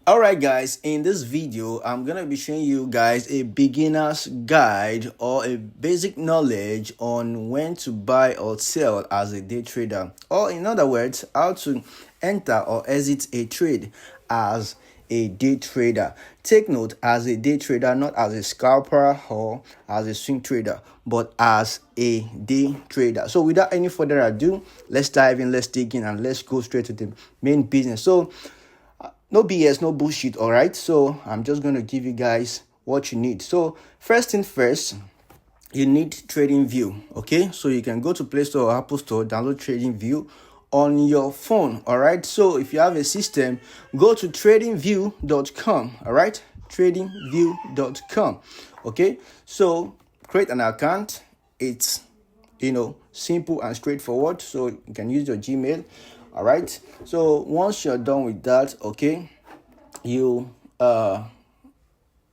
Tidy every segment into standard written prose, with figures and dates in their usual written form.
Alright guys, in this video I'm gonna be showing you guys a beginner's guide or a basic knowledge on when to buy or sell as a day trader, or in other words how to enter or exit a trade as a day trader. Take note, as a day trader, not as a scalper or as a swing trader, but as a day trader. So without any further ado, let's dive in, let's dig in, and let's go straight to the main business. So no BS, no bullshit. All right, so I'm just going to give you guys what you need. So first thing first, you need TradingView. Okay, so you can go to Play Store or Apple Store, download TradingView on your phone. All right, so if you have a system, go to tradingview.com. all right, tradingview.com. Okay, so create an account. It's simple and straightforward, so you can use your Gmail. All right, so once you're done with that, okay, you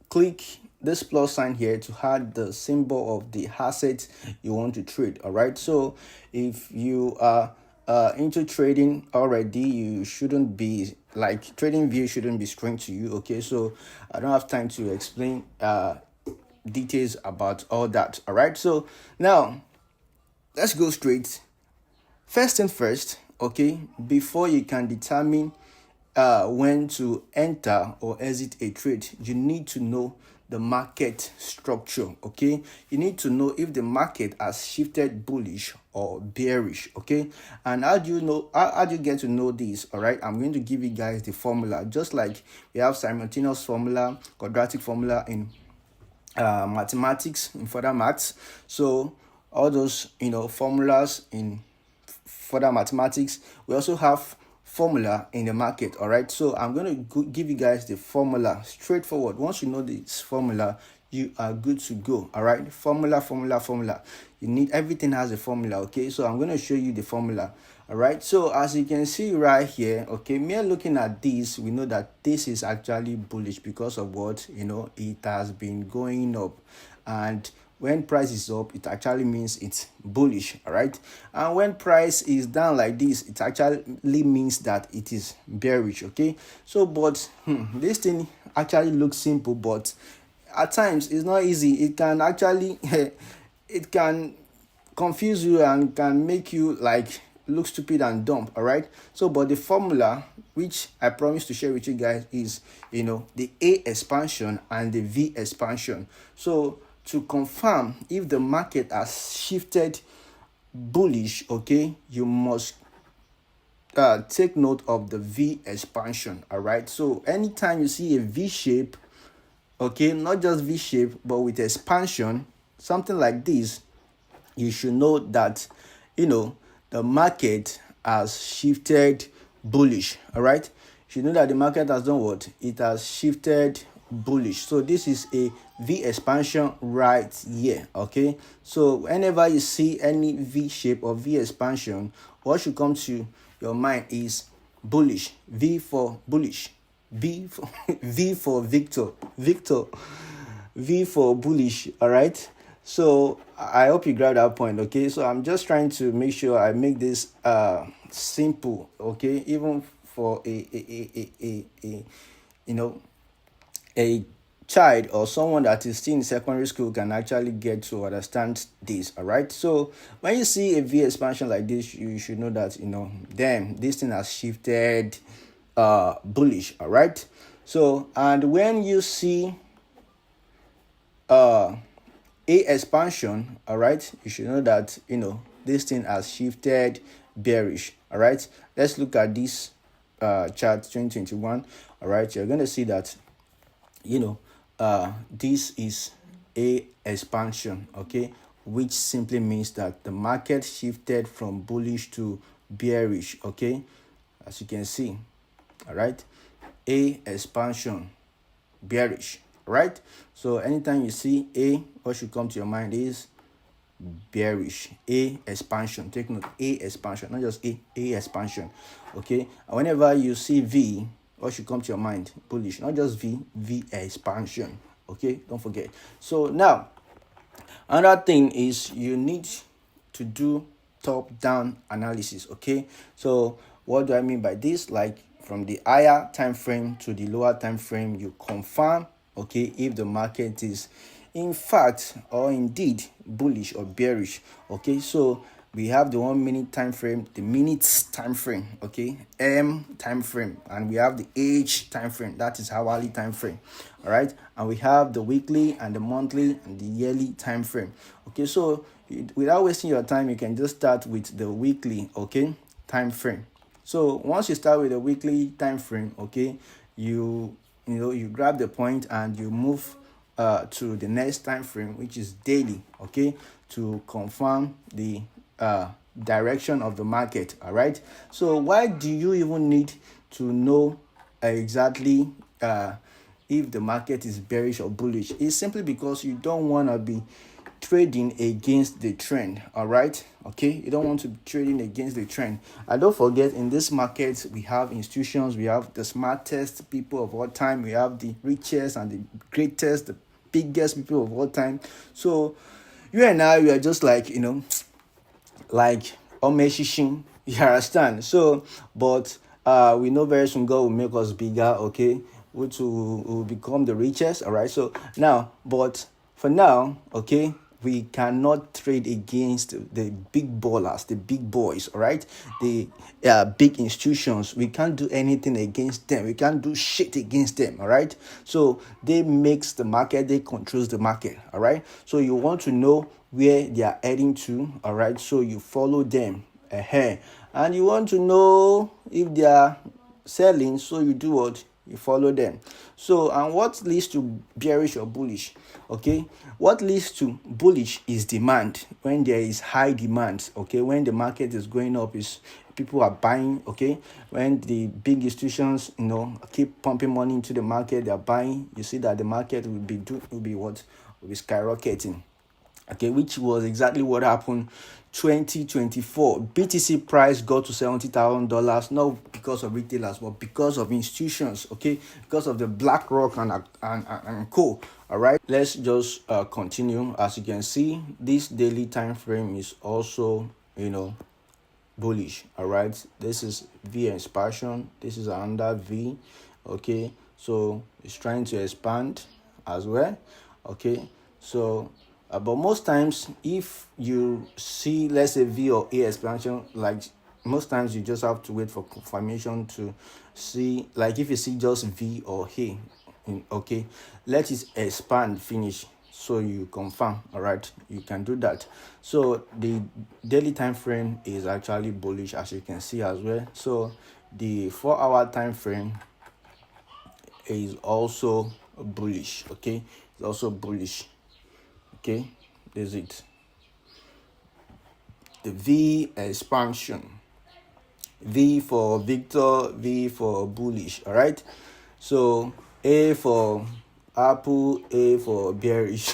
click this plus sign here to add the symbol of the asset you want to trade. All right, so if you are into trading already, you shouldn't be like TradingView shouldn't be strange to you. Okay, so I don't have time to explain details about all that. All right, so now let's go straight. First thing first, okay, before you can determine when to enter or exit a trade, you need to know the market structure. Okay, you need to know if the market has shifted bullish or bearish. Okay, and how do you know, how do you get to know this? All right, I'm going to give you guys the formula, just like we have simultaneous formula, quadratic formula in mathematics, in further maths. So all those formulas in further mathematics, we also have formula in the market. All right, so I'm going to give you guys the formula straightforward. Once you know this formula, you are good to go. All right, formula. You need, everything has a formula. Okay, so I'm going to show you the formula. All right, so as you can see right here, okay, mere looking at this, we know that this is actually bullish because of what, it has been going up, and when price is up, it actually means it's bullish. All right, and when price is down like this, it actually means that it is bearish. Okay, so but this thing actually looks simple, but at times it's not easy. It can actually it can confuse you and can make you like look stupid and dumb. All right, so but the formula which I promise to share with you guys is the A expansion and the V expansion. So to confirm if the market has shifted bullish, okay, you must take note of the V expansion. All right, so anytime you see a V shape, okay, not just V shape but with expansion, something like this, you should know that the market has shifted bullish. All right, you should know that the market has done what? It has shifted bullish. So this is a V expansion right here. Okay, so whenever you see any V shape or V expansion, what should come to your mind is bullish. V for bullish, V for V for Victor, V for bullish. All right, so I hope you grab that point. Okay, so I'm just trying to make sure I make this simple, okay, even for a child or someone that is still in secondary school can actually get to understand this. All right, so when you see a V expansion like this, you should know that damn, this thing has shifted bullish. All right, so and when you see A expansion, all right, you should know that this thing has shifted bearish. All right, let's look at this chart 2021. All right, you're going to see that this is A expansion, okay, which simply means that the market shifted from bullish to bearish. Okay, as you can see. All right, A expansion, bearish. Right, so anytime you see A, what should come to your mind is bearish. A expansion, take note, A expansion, not just A expansion. Okay, and whenever you see V, what should come to your mind? Bullish, not just V expansion. Okay, don't forget. So now another thing is you need to do top down analysis. Okay, so what do I mean by this? Like from the higher time frame to the lower time frame, you confirm, okay, if the market is in fact or indeed bullish or bearish. Okay, so we have the 1 minute time frame, the minutes time frame, okay, M time frame, and we have the H time frame, that is hourly time frame. All right, and we have the weekly and the monthly and the yearly time frame. Okay, so without wasting your time, you can just start with the weekly, okay, time frame. So once you start with the weekly time frame, okay, you grab the point and you move to the next time frame, which is daily, okay, to confirm the direction of the market. All right, so why do you even need to know exactly if the market is bearish or bullish? It's simply because you don't want to be trading against the trend. All right, okay, you don't want to be trading against the trend. And don't forget, in this market we have institutions, we have the smartest people of all time, we have the richest and the greatest, the biggest people of all time. So you and I, we are just like, like omeshishin. You understand? So but we know very soon God will make us bigger, okay, which will become the richest. All right, so now, but for now, okay, we cannot trade against the big ballers, the big boys, all right, the big institutions. We can't do anything against them, we can't do shit against them. All right, so they makes the market, they controls the market. All right, so you want to know where they are heading to. All right, so you follow them ahead, and you want to know if they are selling, so you do what? You follow them. So, and what leads to bearish or bullish? Okay, what leads to bullish is demand. When there is high demand, okay, when the market is going up, is people are buying. Okay, when the big institutions keep pumping money into the market, they are buying, you see that the market will be skyrocketing. Okay, which was exactly what happened 2024. BTC price got to $70,000, not because of retailers, but because of institutions. Okay, because of the BlackRock and co. All right, let's just continue. As you can see, this daily time frame is also bullish. All right, this is V expansion, this is under V. Okay, so it's trying to expand as well. Okay, so but most times, if you see, let's say, V or A expansion, like most times you just have to wait for confirmation to see. Like if you see just V or A, okay, let it expand, finish, so you confirm. All right, you can do that. So the daily time frame is actually bullish, as you can see as well. So the 4-hour time frame is also bullish. Okay, it's also bullish. Okay, there's it. The V expansion. V for Victor, V for bullish. All right. So A for apple, A for bearish.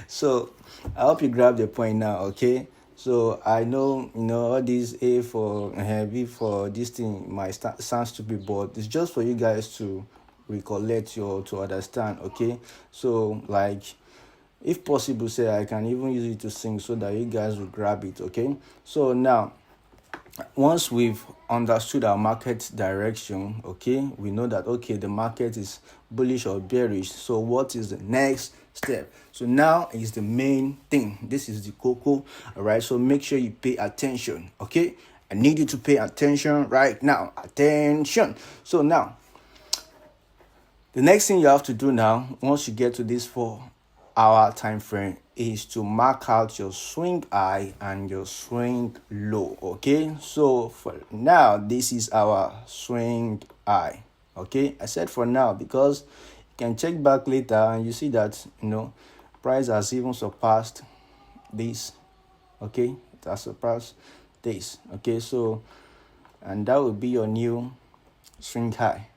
So I hope you grab the point now. Okay. So I know all these A for V for this thing might sound stupid, but it's just for you guys to recollect to understand. Okay. So like, if possible, say I can even use it to sing so that you guys will grab it. Okay, so now once we've understood our market direction, okay, we know that okay, the market is bullish or bearish. So what is the next step? So now is the main thing. This is the cocoa. All right, so make sure you pay attention. Okay, I need you to pay attention right now. Attention. So now the next thing you have to do now, once you get to this 4-hour time frame, is to mark out your swing high and your swing low. Okay, so for now, this is our swing high. Okay, I said for now because you can check back later and you see that price has even surpassed this. Okay, it has surpassed this. Okay, so and that will be your new swing high.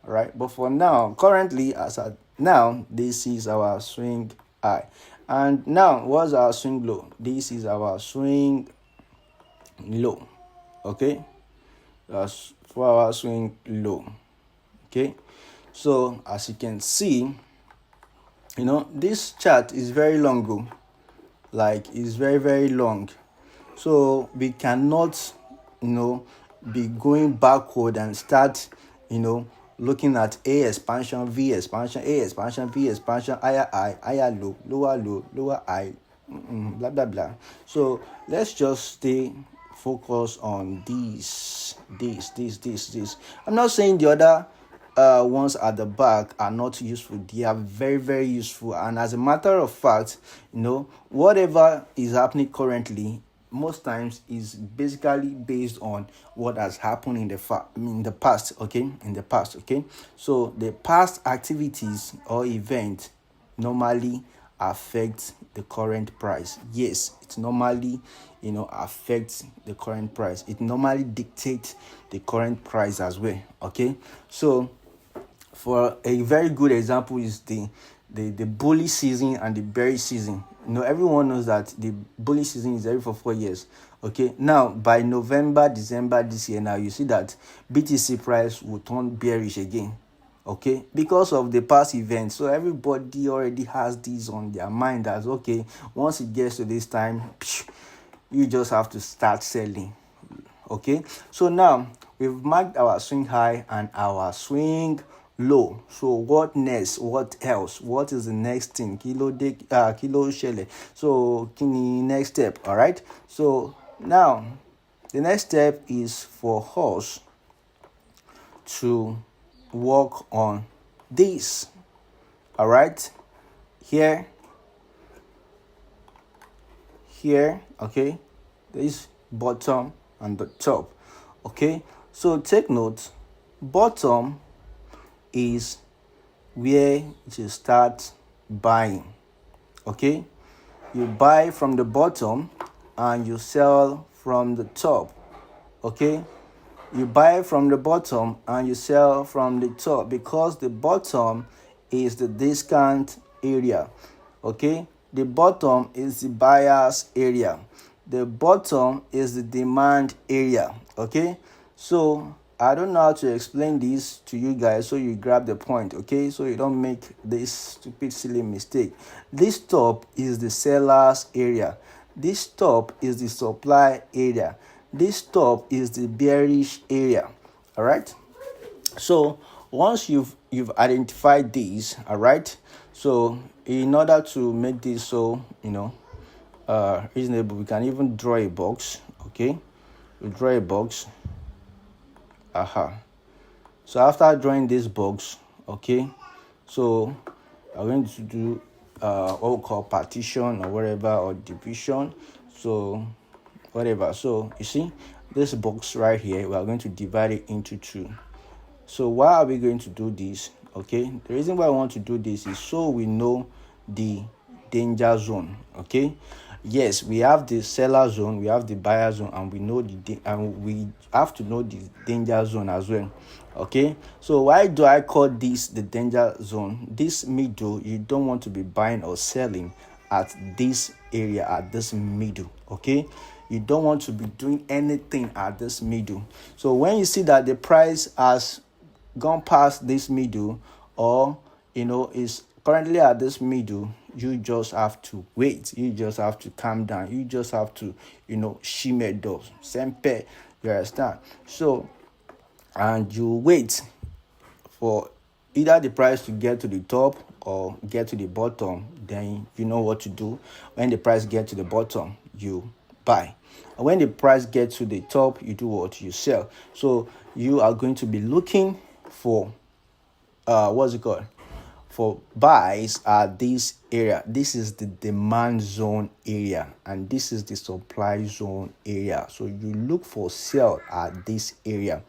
All right, but for now, currently, as at now, this is our swing high. And now, what's our swing low? This is our swing low. Okay, that's for our swing low. Okay, so as you can see, this chart is very long. Like, it's very, very long. So we cannot, be going backward and start, looking at A expansion, V expansion, A expansion, V expansion, higher low, lower high, blah blah blah. So let's just stay focused on this. I'm not saying the other ones at the back are not useful. They are very, very useful. And as a matter of fact, whatever is happening currently, most times is basically based on what has happened in the past. Okay. So the past activities or events normally affect the current price. Yes, it normally affects the current price. It normally dictates the current price as well. Okay, so for a very good example is the bully season and the bearish season. Everyone knows that the bully season is every for 4 years. Okay, now by November, December this year, now you see that BTC price will turn bearish again. Okay, because of the past events. So everybody already has this on their mind as, okay, once it gets to this time, you just have to start selling. Okay, so now we've marked our swing high and our swing low. So what next? What else? What is the next thing? Kilo shele. So kini next step. All right, so now the next step is for us to work on this. All right, here, okay, this bottom and the top. Okay, so take note, bottom is where you start buying. Okay, you buy from the bottom and you sell from the top. Okay, you buy from the bottom and you sell from the top, because the bottom is the discount area. Okay, the bottom is the buyer's area. The bottom is the demand area. Okay, so I don't know how to explain this to you guys so you grab the point. Okay, so you don't make this stupid silly mistake. This top is the seller's area. This top is the supply area. This top is the bearish area. All right, so once you've identified these, all right, so in order to make this so reasonable, we can even draw a box. Okay, we draw a box. So after drawing this box, okay, so I'm going to do what we call partition or whatever, or division. So whatever. So you see this box right here, we are going to divide it into two. So why are we going to do this? Okay, the reason why I want to do this is so we know the danger zone. Okay, yes, we have the seller zone, we have the buyer zone, and we have to know the danger zone as well. Okay, so why do I call this the danger zone? This middle, you don't want to be buying or selling at this area, at this middle. Okay, you don't want to be doing anything at this middle. So when you see that the price has gone past this middle, or is currently at this middle, you just have to wait. You just have to calm down. You just have to shimmer those sempe. You understand? So, and you wait for either the price to get to the top or get to the bottom. Then you know what to do. When the price gets to the bottom, you buy. And when the price gets to the top, you do what? You sell. So you are going to be looking for for buys at this area. This is the demand zone area, and this is the supply zone area. So you look for sell at this area.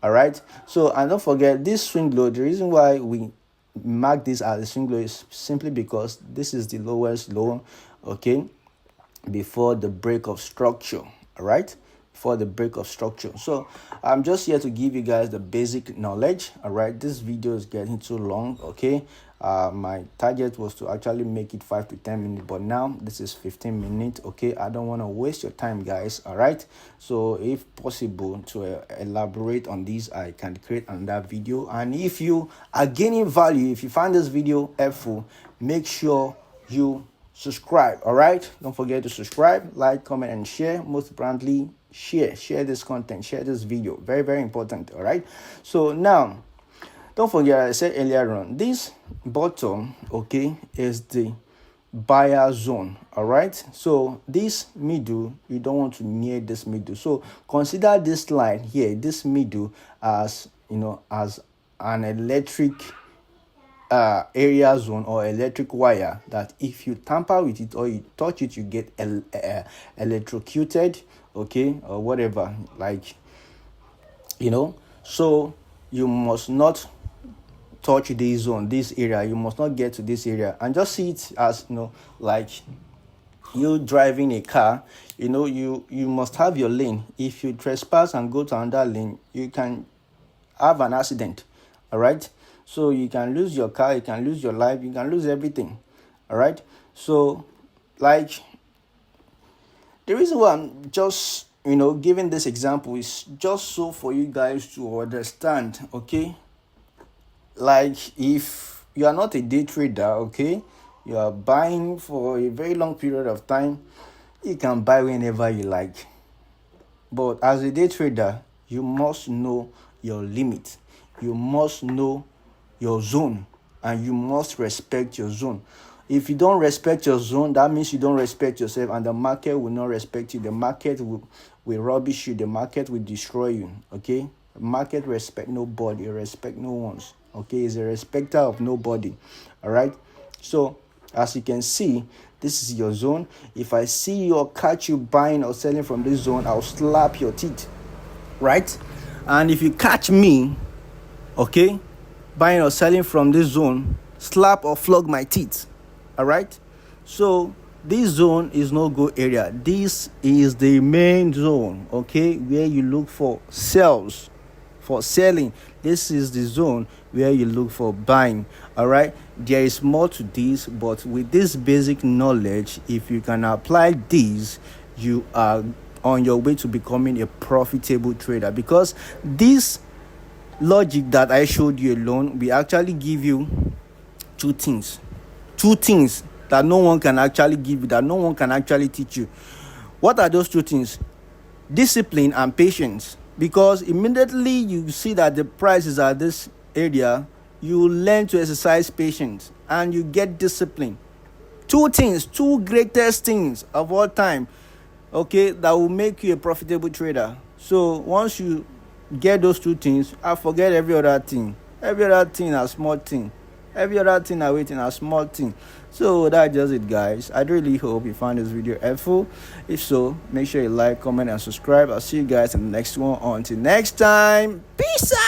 All right, so and don't forget this swing low. The reason why we mark this as a swing low is simply because this is the lowest low, okay, before the break of structure. All right, for the break of structure. So I'm just here to give you guys the basic knowledge. All right, this video is getting too long. Okay, my target was to actually make it 5 to 10 minutes, but now this is 15 minutes. Okay, I don't want to waste your time, guys. All right, so if possible to elaborate on this, I can create another video. And if you are gaining value, if you find this video helpful, make sure you subscribe. All right, don't forget to subscribe, like, comment, and share. Most importantly, share this content, share this video. Very, very important. All right. So now, don't forget, I said earlier on, this bottom, okay, is the buyer zone. All right. So this middle, you don't want to near this middle. So consider this line here, this middle, as as an electric area zone or electric wire, that if you tamper with it or you touch it, you get electrocuted, okay, or whatever, like, so you must not touch this zone, this area. You must not get to this area, and just see it as, like you driving a car. You must have your lane. If you trespass and go to another lane, you can have an accident. All right. So you can lose your car, you can lose your life, you can lose everything. All right. So, like, the reason why I'm just giving this example is just so for you guys to understand. Okay, like, if you are not a day trader, okay, you are buying for a very long period of time, you can buy whenever you like. But as a day trader, you must know your limit, you must know your zone, and you must respect your zone. If you don't respect your zone, that means you don't respect yourself, and the market will not respect you. The market will rubbish you. The market will destroy you. Okay, the market respect nobody, respect no one's. Okay, is a respecter of nobody. All right. So as you can see, this is your zone. If I see you or catch you buying or selling from this zone, I'll slap your teeth. Right. And if you catch me, okay, buying or selling from this zone, slap or flog my teeth. All right. So this zone is no go area. This is the main zone, okay, where you look for sales, for selling. This is the zone where you look for buying. All right. There is more to this, but with this basic knowledge, if you can apply these, you are on your way to becoming a profitable trader, because this logic that I showed you alone, we actually give you two things that no one can actually give you, that no one can actually teach you. What are those two things? Discipline and patience. Because immediately you see that the price is at this area, you learn to exercise patience and you get discipline. Two things, two greatest things of all time, okay, that will make you a profitable trader. So once you get those two things, I forget every other thing. Every other thing a small thing. Every other thing I wait in a small thing. So that's just it, guys. I really hope you found this video helpful. If so, make sure you like, comment, and subscribe. I'll see you guys in the next one. Until next time, peace out.